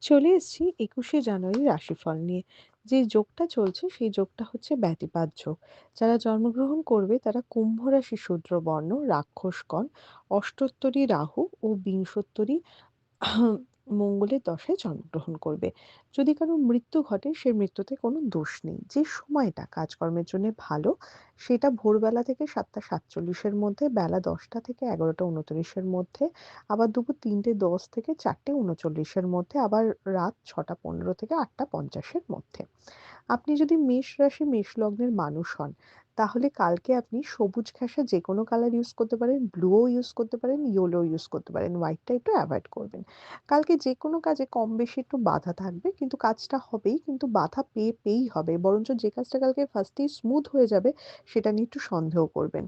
চলে এসেছি ২১শে জানুয়ারি রাশিফল নিয়ে। যে যোগটা চলছে সেই যোগটা হচ্ছে ব্যতিপাত যোগ। যারা জন্মগ্রহণ করবে তারা কুম্ভ রাশি শূদ্রবর্ণ, রাক্ষসগণ, অষ্টোত্তরী রাহু ও বিংশোত্তরী মঙ্গলের দশায় জন্মগ্রহণ করবে। যদি কারো মৃত্যু ঘটে সে মৃত্যুতে কোনো দোষ নেই। যে সময়টা কাজকর্মের জন্য ভালো সেটা ভোরবেলা থেকে ৭টা ৪৭ এর মধ্যে, বেলা ১০টা থেকে ১১টা ২৯ এর মধ্যে, আবার দুপুর ৩টে ১০ থেকে ৪টে ৩৯ এর মধ্যে, আবার রাত ৬টা ১৫ থেকে ৮টা ৫০ এর মধ্যে। আপনি যদি মেষ রাশি মেষ লগ্নের মানুষ হন, তাহলে কালকে আপনি সবুজ ঘেঁষা যেকোনো কালার ইউজ করতে পারেন, ব্লুও ইউজ করতে পারেন, ইয়েলোও ইউজ করতে পারেন। হোয়াইটটা একটু এভয়েড করবেন। কালকে যেকোনো কাজে কম বেশি একটু বাধা থাকবে, কিন্তু কাজটা হবেই, কিন্তু বাধা পেয়েই হবে। বরঞ্চ যে কাজটা কালকে ফার্স্টেই স্মুথ হয়ে যাবে, সেটা নিয়ে একটু সন্দেহ করবেন।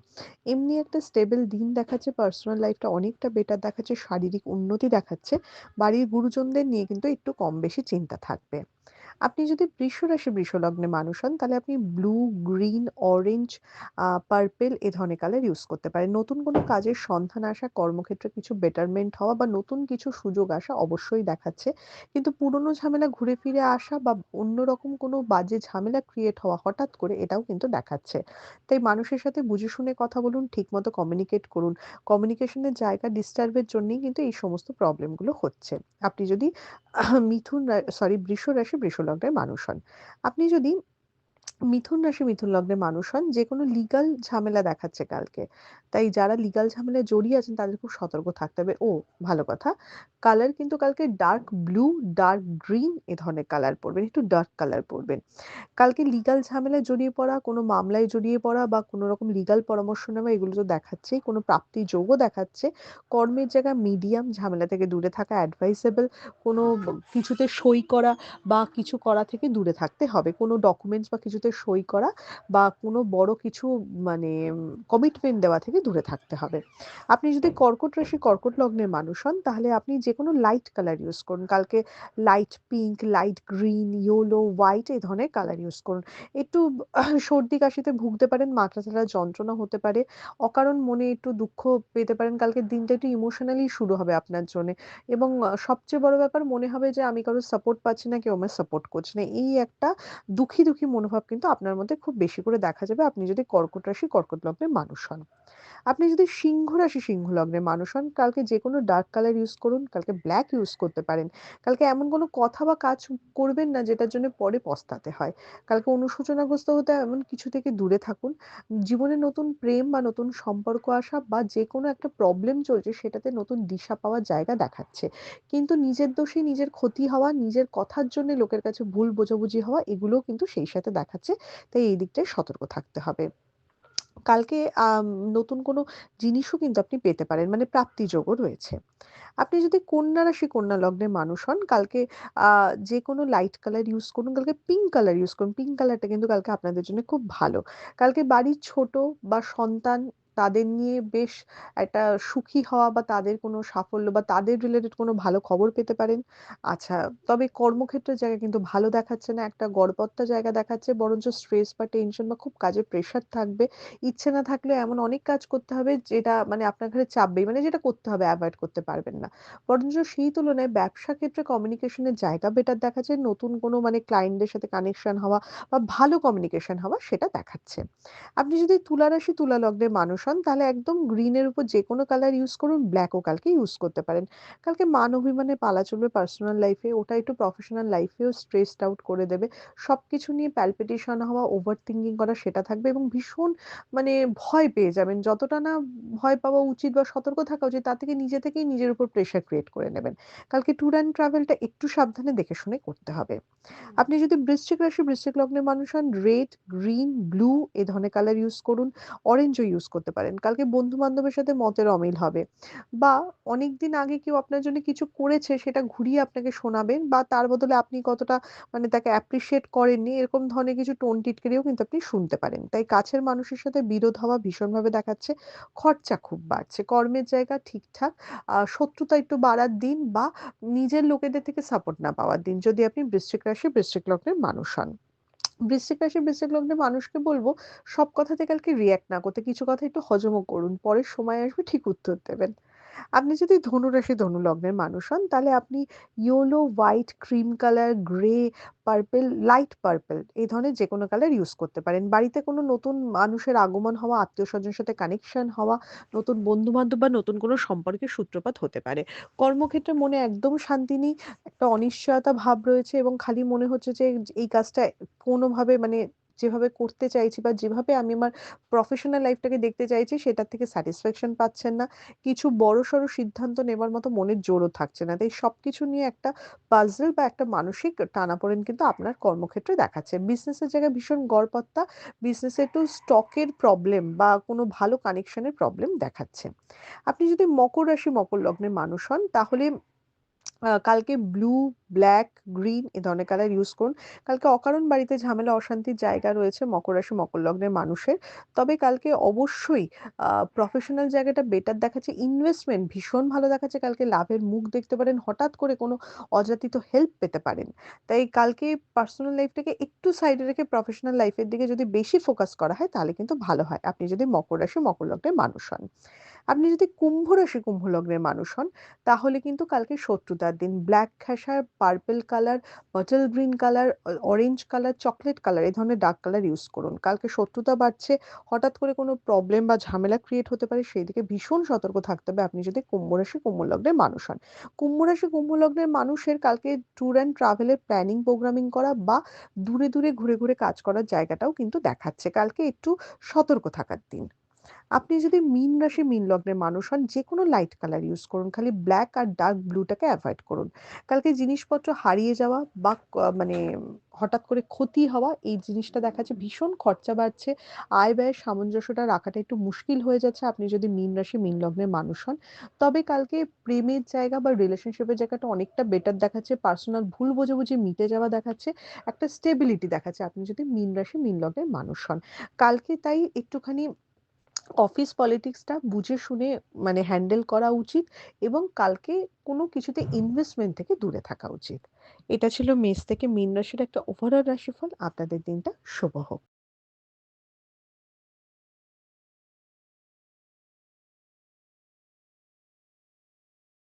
এমনি একটা স্টেবল দিন দেখাচ্ছে, পার্সোনাল লাইফটা অনেকটা বেটার দেখাচ্ছে, শারীরিক উন্নতি দেখাচ্ছে। বাড়ির গুরুজনদের নিয়ে কিন্তু একটু কম বেশি চিন্তা থাকবে। আপনি যদি বৃষ রাশি বৃষ লগ্নে মানুষ হন, তাহলে আপনি ব্লু, গ্রিন, অরেঞ্জ, পার্পল এ ধরনের কালার ইউজ করতে পারেন। নতুন কোনো কাজের সন্ধান আসা, কর্মক্ষেত্রে কিছু বেটারমেন্ট হওয়া বা নতুন কিছু সুযোগ আসা অবশ্যই দেখাচ্ছে। কিন্তু পুরনো ঝামেলা ঘুরে ফিরে আসা বা অন্যরকম কোনো বাজে ঝামেলা ক্রিয়েট হওয়া হঠাৎ করে, এটাও কিন্তু দেখাচ্ছে। তাই মানুষের সাথে বুঝে শুনে কথা বলুন, ঠিকমতো কমিউনিকেট করুন। কমিউনিকেশনের জায়গা ডিস্টার্বের জন্যই কিন্তু এই সমস্ত প্রবলেমগুলো হচ্ছে। আপনি যদি বৃষ রাশি বৃষ লগ্নের মানুষ হন। আপনি যদি মিথুন রাশি মিথুন লগ্নের মানুষ হন, যেকোনো লিগ্যাল ঝামেলা দেখাচ্ছে কালকে। তাই যারা লিগ্যাল ঝামেলায় জড়িয়ে আছেন তাদের খুব সতর্ক থাকতে হবে। ভালো কথা। কালার কিন্তু কালকে ডার্ক ব্লু, ডার্ক গ্রিন এ ধরনের কালার পড়বেন। একটু ডার্ক কালার পড়বেন। কালকে লিগ্যাল ঝামেলায় জড়িয়ে পড়া, কোনো মামলায় জড়িয়ে পড়া বা কোনো রকম লিগ্যাল পরামর্শ নেওয়া, এগুলো তো দেখাচ্ছেই। কোনো প্রাপ্তির যোগও দেখাচ্ছে। কর্মের জায়গায় মিডিয়াম, ঝামেলা থেকে দূরে থাকা অ্যাডভাইসেবল। কোনো কিছুতে সই করা বা কিছু করা থেকে দূরে থাকতে হবে। কোনো ডকুমেন্টস বা কিছুতে সই করা বা কোনো বড় কিছু মানে কমিটমেন্ট দেওয়া থেকে দূরে থাকতে হবে। আপনি যদি কর্কট রাশি কর্কট লগ্নের মানুষ হন, তাহলে আপনি যেকোনো লাইট কালার ইউজ করুন। কালকে light pink, light green, yellow, white এই ধরনের কালার ইউজ করুন। একটু সর্দি কাশিতে ভুগতে পারেন, মাথা ব্যথার যন্ত্রণা হতে পারে, অকারণ মনে একটু দুঃখ পেতে পারেন। কালকের দিনটা একটু ইমোশনালি শুরু হবে আপনার জন্যে। এবং সবচেয়ে বড় ব্যাপার, মনে হবে যে আমি কারোর সাপোর্ট পাচ্ছি না, কেউ আমায় সাপোর্ট করছে না। এই একটা দুঃখী মনোভাব কিন্তু আপনার মধ্যে খুব বেশি করে দেখা যাবে, আপনি যদি কর্কট রাশি কর্কট লগ্নের মানুষ হন। আপনি যদি সিংহ রাশি সিংহ লগ্নের মানুষ হন, কালকে যেকোনো ডার্ক কালার ইউজ করুন। কালকে ব্ল্যাক ইউজ করতে পারেন। কালকে এমন কোনো কথা বা কাজ করবেন না যেটার জন্য পরে পস্তাতে হয়। কালকে অনুশোচনাগ্রস্ত হতে এমন কিছু থেকে দূরে থাকুন। জীবনে নতুন প্রেম বা নতুন সম্পর্ক আসা বা যেকোনো একটা প্রবলেম চলছে সেটাতে নতুন দিশা পাওয়ার জায়গা দেখাচ্ছে। কিন্তু নিজের দোষে নিজের ক্ষতি হওয়া, নিজের কথার জন্য লোকের কাছে ভুল বোঝাবুঝি হওয়া, এগুলোও কিন্তু সেই সাথে দেখাচ্ছে। তাই এই দিকটায় সতর্ক থাকতে হবে। কালকে নতুন কোনো জিনিসও কিন্তু আপনি পেতে পারেন। মানে প্রাপ্তিযোগও রয়েছে। আপনি যদি কন্যা রাশি কন্যা লগ্নের মানুষ হন, কালকে আ যেকোনো লাইট কালার ইউজ করুন। কালকে পিঙ্ক কালার ইউজ করুন। পিঙ্ক কালারটা কিন্তু কালকে আপনাদের জন্য খুব ভালো। কালকে বাড়ির ছোট বা সন্তান, তাদের নিয়ে বেশ একটা সুখী হওয়া বা তাদের কোনো সাফল্য বা তাদের রিলেটেড কোনো ভালো খবর পেতে পারেন। আচ্ছা, তবে কর্মক্ষেত্রের জায়গা কিন্তু ভালো দেখাচ্ছে না। একটা গড়পড়তা জায়গা দেখাচ্ছে, বরঞ্চ স্ট্রেস বা টেনশন বা খুব কাজের প্রেশার থাকবে। ইচ্ছে না থাকলেও এমন অনেক কাজ করতে হবে যেটা মানে আপনার ঘাড়ে চাপবেই। মানে যেটা করতে হবে, এভয়েড করতে পারবেন না। বরঞ্চ সেই তুলনায় ব্যবসা ক্ষেত্রে কমিউনিকেশন এর জায়গা বেটার দেখাচ্ছে। নতুন কোনো মানে ক্লায়েন্টদের সাথে কানেকশন হওয়া বা ভালো কমিউনিকেশন হওয়া, সেটা দেখাচ্ছে। আপনি যদি তুলা রাশি তুলা লগ্নের মানুষ হন, তাহলে একদম গ্রিন এর উপর যেকোনো কালার ইউজ করুন। ব্লাক ও কালকে ইউজ করতে পারেন। কালকে মান অভিমানের পালা চলবে পার্সোনাল লাইফ এ। ওটা একটু প্রফেশনাল লাইফ এও স্ট্রেসড আউট করে দেবে। সবকিছু নিয়ে প্যালপিটেশন হওয়া, ওভার থিংকিং করা, সেটা থাকবে এবং ভীষণ মানে ভয় পেয়ে যাবেন। যতটা না ভয় পাওয়া উচিত বা সতর্ক থাকা উচিত, তার থেকে নিজে থেকেই নিজের উপর প্রেশার ক্রিয়েট করে নেবেন। কালকে ট্যুর অ্যান্ড ট্রাভেলটা একটু সাবধানে দেখে শুনে করতে হবে। আপনি যদি বৃশ্চিক রাশি বৃশ্চিক লগ্নের মানুষ হন, রেড, গ্রিন, ব্লু এ ধরনের কালার ইউজ করুন। অরেঞ্জও ইউজ করতে পারেন। কালকে বন্ধু-বান্ধবের সাথে মতের অমিল হবে। বা অনেকদিন আগে কেউ আপনার জন্য কিছু করেছে, সেটা ঘুরিয়ে আপনাকে শোনাবেন বা তার বদলে আপনি কতটা মানে তাকে অ্যাপ্রিশিয়েট করেননি, এরকম ধরনের কিছু টোন টিটকারিও কিন্তু আপনি শুনতে পারেন। তাই কাছের মানুষের সাথে বিরোধ হওয়া ভীষণভাবে দেখাচ্ছে। খরচা খুব বাড়ছে। কর্মের জায়গা ঠিকঠাক। শত্রুতা একটু বাড়ার দিন বা নিজের লোকেদের থেকে সাপোর্ট না পাওয়ার দিন, যদি আপনি বৃশ্চিক রাশি বৃশ্চিক লগ্নের মানুষ হন। বৃশ্চিক রাশি বৃশ্চিক লগ্নের মানুষকে বলব, সব কথাতে কালকে রিঅ্যাক্ট না করতে, কিছু কথা একটু হজমও করুন। পরে সময় আসবে, ঠিক উত্তর দেবেন। আপনি যদি ধনুরাশি, ধনু লগ্নের মানুষ হন, তাহলে আপনি yellow, white, cream colour, grey, purple, light purple এই ধরনের যেকোনো কালার ইউজ করতে পারেন। বাড়িতে কোনো নতুন মানুষের আগমন হওয়া, আত্মীয়স্বজনের সাথে কানেকশন হওয়া, নতুন বন্ধু-বান্ধব বা নতুন কোনো সম্পর্কের সূত্রপাত হতে পারে। কর্মক্ষেত্রে মনে একদম শান্তি নেই, একটা অনিশ্চয়তা ভাব রয়েছে এবং খালি মনে হচ্ছে যে এই কাজটা কোনোভাবে মানে যেভাবে করতে চাইছি বা যেভাবে আমি আমার প্রফেশনাল লাইফটাকে দেখতে চাইছি সেটার থেকে স্যাটিসফ্যাকশন পাচ্ছেন না। কিছু বড়সড় সিদ্ধান্ত নেবার মতো মনের জোরও থাকছে না। তাই সবকিছু নিয়ে একটা পাজল বা একটা মানসিক টানাপোড়েন কিন্তু আপনার কর্মক্ষেত্রে দেখাচ্ছে। বিজনেসের জায়গায় ভীষণ গড়পড়তা, বিজনেসে একটু স্টকের প্রবলেম বা কোনো ভালো কানেকশন এর প্রবলেম দেখাচ্ছে। আপনি যদি মকর রাশি, মকর লগ্নের মানুষ হন তাহলে কালকে ব্লু, ব্লাক, গ্রিন এ ধরনের কালার ইউজ করুন। কালকে অকারণ বাড়িতে ঝামেলা অশান্তির জায়গা রয়েছে মকর রাশি, মকর লগ্নের মানুষের। তবে কালকে অবশ্যই আ প্রফেশনাল জায়গাটা বেটার দেখাচ্ছে। ইনভেস্টমেন্ট ভীষণ ভালো দেখাচ্ছে। কালকে লাভের মুখ দেখতে পারেন। হঠাৎ করে কোনো অযাচিত হেল্প পেতে পারেন। তাই কালকে পার্সোনাল লাইফটাকে একটু সাইডে রেখে প্রফেশনাল লাইফের দিকে যদি বেশি ফোকাস করা হয় তাহলে কিন্তু ভালো হয়। আপনি যদি মকর রাশি, মকর লগ্নের মানুষ হন। আপনি যদি কুম্ভ রাশি, কুম্ভ লগ্নের মানুষ হন, তাহলে কিন্তু কালকে শত্রুতার দিন। ব্লাক ঘেঁষা, purple colour, bottle green colour, orange colour, chocolate colour এই ধরনের ডার্ক কালার ইউজ করুন। কালকে শত্রুতা বাড়ছে, হঠাৎ করে কোনো প্রবলেম বা ঝামেলা ক্রিয়েট হতে পারে, সেই দিকে ভীষণ সতর্ক থাকতে হবে আপনি যদি কুম্ভ রাশি, কুম্ভ লগ্নের মানুষ হন। কুম্ভ রাশি, কুম্ভ লগ্নের মানুষের কালকে ট্যুর অ্যান্ড ট্রাভেল এর প্ল্যানিং, প্রোগ্রামিং করা বা দূরে ঘুরে কাজ করার জায়গাটাও কিন্তু দেখাচ্ছে। কালকে একটু সতর্ক থাকার দিন। আপনি যদি মীন রাশি, মীন লগ্নের মানুষ হন, যেকোনো লাইট কালার ইউজ করুন। খালি ব্লাক আর ডার্ক ব্লুটাকে এভয়েড করুন। কালকে জিনিসপত্র হারিয়ে যাওয়া বা মানে হঠাৎ করে ক্ষতি হওয়া এই জিনিসটা দেখাচ্ছে। ভীষণ খরচা বাড়ছে। আয়-ব্যয়ের সামঞ্জস্যটা রাখাটা একটু মুশকিল হয়ে যাচ্ছে আপনি যদি মীন রাশি, মীন লগ্নের মানুষ হন। তবে কালকে প্রেমের জায়গা বা রিলেশনশিপ এর জায়গাটা অনেকটা বেটার দেখাচ্ছে। পার্সোনাল ভুল বোঝাবুঝি মিটে যাওয়া দেখাচ্ছে। একটা স্টেবিলিটি দেখাচ্ছে আপনি যদি মীন রাশি, মীন লগ্নের মানুষ হন। কালকে তাই একটুখানি অফিস পলিটিক্সটা বুঝে শুনে মানে হ্যান্ডেল করা উচিত এবং কালকে কোনো কিছুতে ইনভেস্টমেন্ট থেকে দূরে থাকা উচিত। এটা ছিল মেষ থেকে মীন রাশির একটা ওভারঅল রাশিফল। আপনাদের দিনটা শুভ হোক।